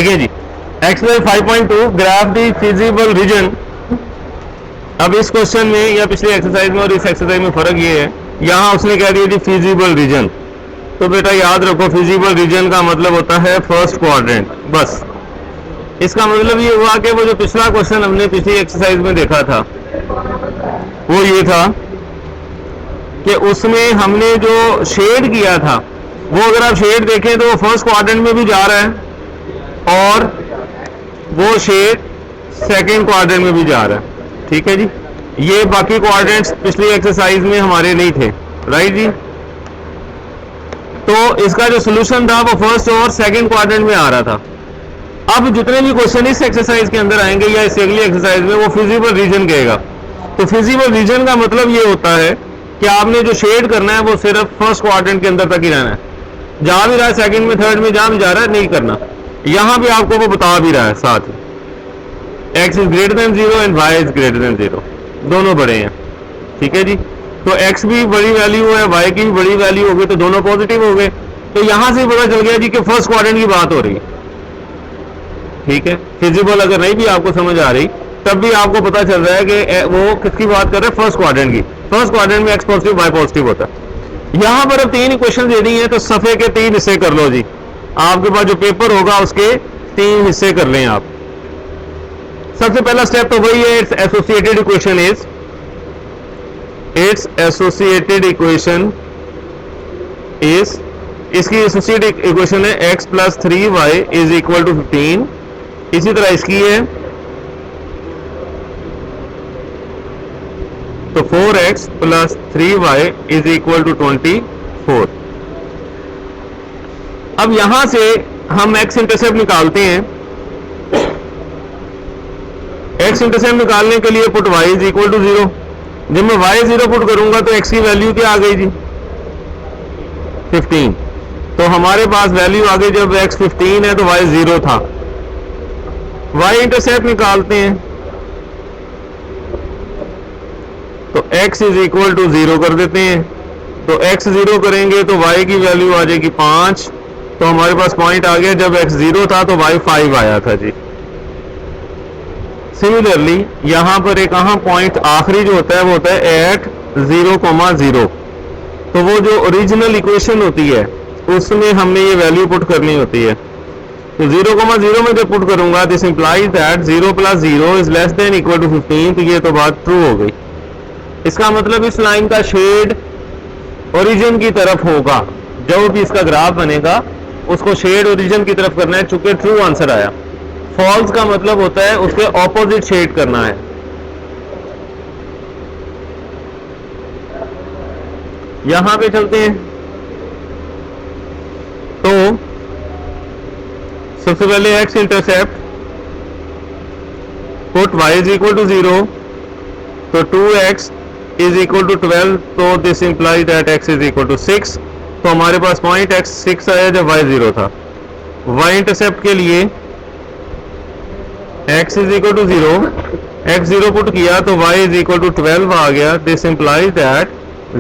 देखिए जी, exercise 5.2 graph the feasible region. अब इस क्वेश्चन में या पिछली एक्सरसाइज में और इस एक्सरसाइज में फर्क ये है, यहाँ उसने कह दिया जी फिजिबल रीजन। तो बेटा याद रखो, फिजिबल रीजन का मतलब होता है फर्स्ट क्वाड्रेंट। बस इसका मतलब ये हुआ कि वो जो पिछला क्वेश्चन हमने पिछली एक्सरसाइज में देखा था वो ये था कि उसमें हमने जो शेड किया था वो अगर आप शेड देखें तो वो फर्स्ट क्वाड्रेंट में भी जा रहा है और वो शेड सेकेंड क्वाड्रेंट में भी जा रहा है। ठीक है जी, ये बाकी क्वाड्रेंट्स पिछली एक्सरसाइज में हमारे नहीं थे, राइट जी। तो इसका जो सोल्यूशन था वो फर्स्ट और सेकंड क्वाड्रेंट में आ रहा था। अब जितने भी क्वेश्चन इस एक्सरसाइज के अंदर आएंगे या इस अगली एक्सरसाइज में वो फिजिबल रीजन कहेगा। तो फिजिबल रीजन का मतलब ये होता है कि आपने जो शेड करना है वो सिर्फ फर्स्ट क्वाड्रेंट के अंदर तक ही रहना है, जहां भी रहा है सेकंड में थर्ड में जहां भी जा रहा है नहीं करना। यहां भी आपको वो बता भी रहा है साथ ही, x is greater than 0 and y is greater than 0, दोनों बड़े हैं। ठीक है जी, तो x भी बड़ी वैल्यू है, y की भी बड़ी वैल्यू हो गई, तो दोनों पॉजिटिव हो गए। तो यहां से पता चल गया जी कि फर्स्ट क्वाड्रेंट की बात हो रही है। ठीक है, फिजिबल अगर नहीं भी आपको समझ आ रही तब भी आपको पता चल रहा है कि वो किसकी बात कर रहे हैं, फर्स्ट क्वाड्रेंट की। फर्स्ट क्वाड्रेंट में x पॉजिटिव y पॉजिटिव होता है। यहां पर अब 3 इक्वेशन दे दी है, तो सफे के 3 हिस्से कर लो जी। आपके पास जो पेपर होगा उसके 3 हिस्से कर लें आप। सबसे पहला स्टेप तो वही है, it's associated equation is, it's associated equation is, इसकी एसोसिएटेड इक्वेशन है x plus 3y is equal to 15। इसी तरह इसकी है तो 4x plus 3y is equal to 24। अब यहां से हम x इंटरसेप्ट निकालते हैं। x इंटरसेप्ट निकालने के लिए put y is equal to 0। जब मैं y 0 पुट करूंगा तो x की वैल्यू क्या आ गई जी, 15। तो हमारे पास वैल्यू आ गई, जब x 15 है तो y 0 था। y इंटरसेप्ट निकालते हैं तो x इज इक्वल टू 0 कर देते हैं। तो x 0 करेंगे तो y की वैल्यू आ जाएगी 5। तो हमारे पास पॉइंट आ गया, जब x 0 था तो y 5 आया था जी। सिमिलरली यहां पर एक अहम पॉइंट आखिरी जो होता है वो होता है एट 0,0। तो वो जो ओरिजिनल इक्वेशन होती है उसमें हमने ये वैल्यू पुट करनी होती है। तो 0,0 में जब पुट करूंगा this implies that 0 plus 0 is less than equal to 15। तो ये तो बात ट्रू हो गई। इसका मतलब इस लाइन का शेड ओरिजिन की तरफ होगा, जो भी इसका ग्राफ बनेगा उसको शेड ओरिजिन की तरफ करना है, चूंकि ट्रू आंसर आया। फॉल्स का मतलब होता है उसके ऑपोजिट शेड करना है। यहां पे चलते हैं तो सबसे पहले x intercept put y is equal to 0, तो 2x इज इक्वल टू 12। तो this implies that x is equal to 6। तो हमारे पास पॉइंट x 6 आया जब y 0 था। y इंटरसेप्ट के लिए x is equal to 0, x 0 put किया तो y इज इक्वल टू 12 आ गया। This implies that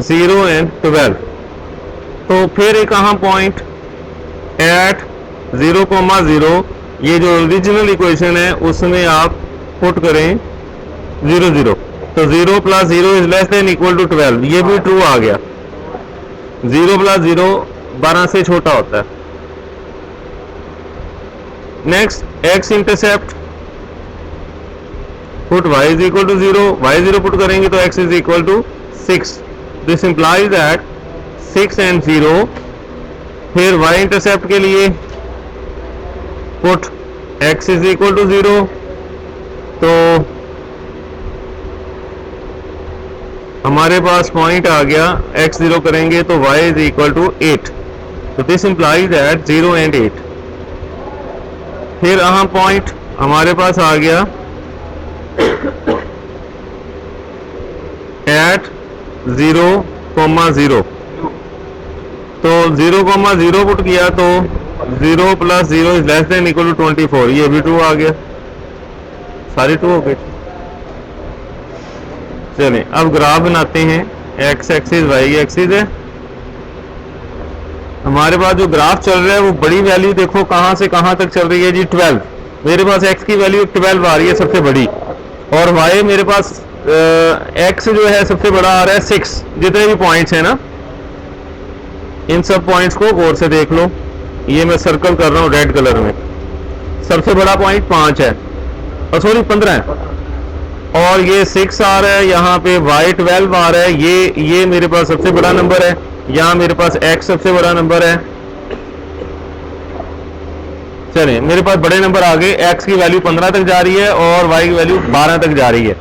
0 and 12। तो फिर एक अहम पॉइंट एट 0,0, ये जो ओरिजिनल इक्वेशन है उसमें आप पुट करें 0 0। तो 0 plus 0 is less than equal to 12, ये भी ट्रू आ गया। 0 प्लस 0 12 से छोटा होता है। Next x intercept put y is equal to 0, y 0 put करेंगे तो x is equal to 6। This implies that 6 and 0। फिर y इंटरसेप्ट के लिए put x is equal to 0, तो हमारे पास पॉइंट आ गया x 0 करेंगे तो y इज इक्वल टू 8। तो दिस इंप्लाइज दैट 0 एंड 8। फिर अहम पॉइंट हमारे पास आ गया एट 0,0। तो 0,0 पुट किया तो 0 plus 0 is less than equal to 24, ये भी ट्रू आ गया। सारे ट्रू हो गए। चलें अब ग्राफ बनाते हैं। x एक्सिस y एक्सिस है। हमारे पास जो ग्राफ चल रहा है वो बड़ी वैल्यू देखो कहाँ से कहाँ तक चल रही है जी 12। मेरे पास x की वैल्यू 12 आ रही है सबसे बड़ी, और y मेरे पास x जो है सबसे बड़ा आ रहा है 6। जितने भी पॉइंट्स हैं ना, इन सब पॉइंट्स को गौर से देख लो। ये मैं सर्कल कर रहा हूँ रेड कलर में। सबसे बड़ा पॉइंट 5 है, और सॉरी 15 है, और ये 6 आ रहा है। यहाँ पे y 12 आ रहा है। ये मेरे पास सबसे बड़ा नंबर है। यहाँ मेरे पास x सबसे बड़ा नंबर है। चलिए, मेरे पास बड़े नंबर आ गए। x की वैल्यू 15 तक जा रही है और y की वैल्यू 12 तक जा रही है।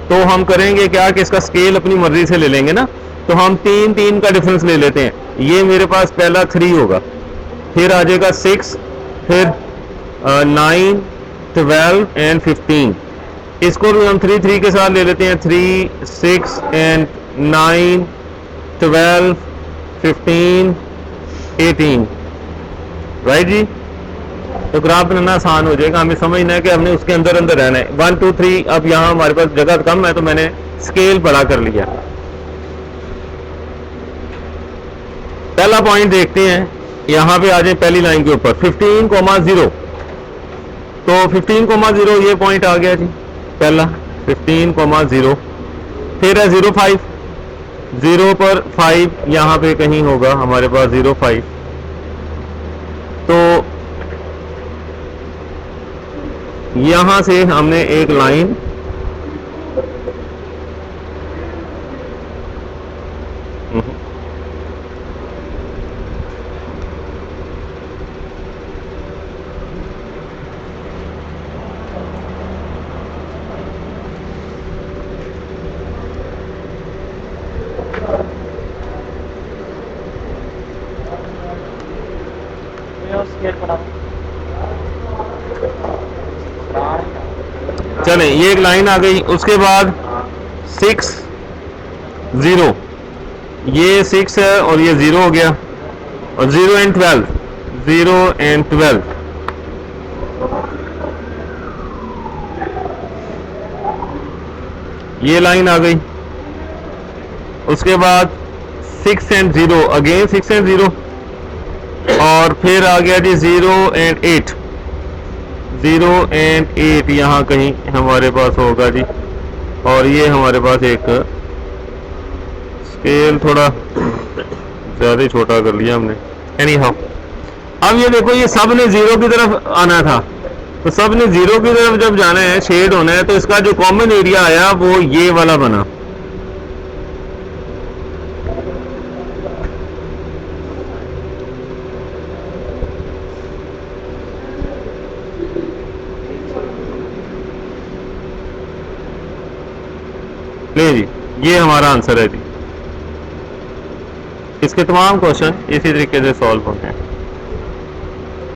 तो हम करेंगे क्या कि इसका स्केल अपनी मर्जी से ले लेंगे ना। तो हम 3 का डिफरेंस ले लेते हैं। ये मेरे पास पहला 3 होगा, फिर आ जाएगा 6, फिर 9, 12 एंड 15। इसको भी हम 3 के साथ ले लेते हैं। 3, 6 एंड 9, 12, 15, 18। राइट जी। तो ग्राफ बनाना आसान हो जाएगा। हमें समझना है कि हमने उसके अंदर अंदर रहना है। 1, 2, 3। अब यहाँ हमारे पास जगह कम है तो मैंने स्केल बड़ा कर लिया। पहला पॉइंट देखते हैं। यहाँ पे आ जाए पहली लाइन के ऊपर 15,0। तो 15,0 ये पॉइंट आ गया जी पहला 15,0। फिर है 0,5। 0 पर 5 यहाँ पे कहीं होगा हमारे पास 0,5। तो यहां से हमने एक लाइन चले, ये एक लाइन आ गई। उसके बाद 6, 0। ये 6 है और ये 0 हो गया, और 0 एंड 12, 0 एंड 12। ये लाइन आ गई। उसके बाद 6 एंड 0, अगेन 6 एंड 0, और फिर आ गया जी 0 एंड 8। 0 एंड 8 यहाँ कहीं हमारे पास होगा जी। और ये हमारे पास एक स्केल थोड़ा ज़्यादा ही छोटा कर लिया हमने। एनी हाउ, अब ये देखो, ये सब ने 0 की तरफ आना था। तो सब ने 0 की तरफ जब जाना है, शेड होना है, तो इसका जो कॉमन एरिया आया वो ये वाला बना। ले जी, ये हमारा आंसर है जी। इसके तमाम क्वेश्चन इसी तरीके से सॉल्व होते हैं।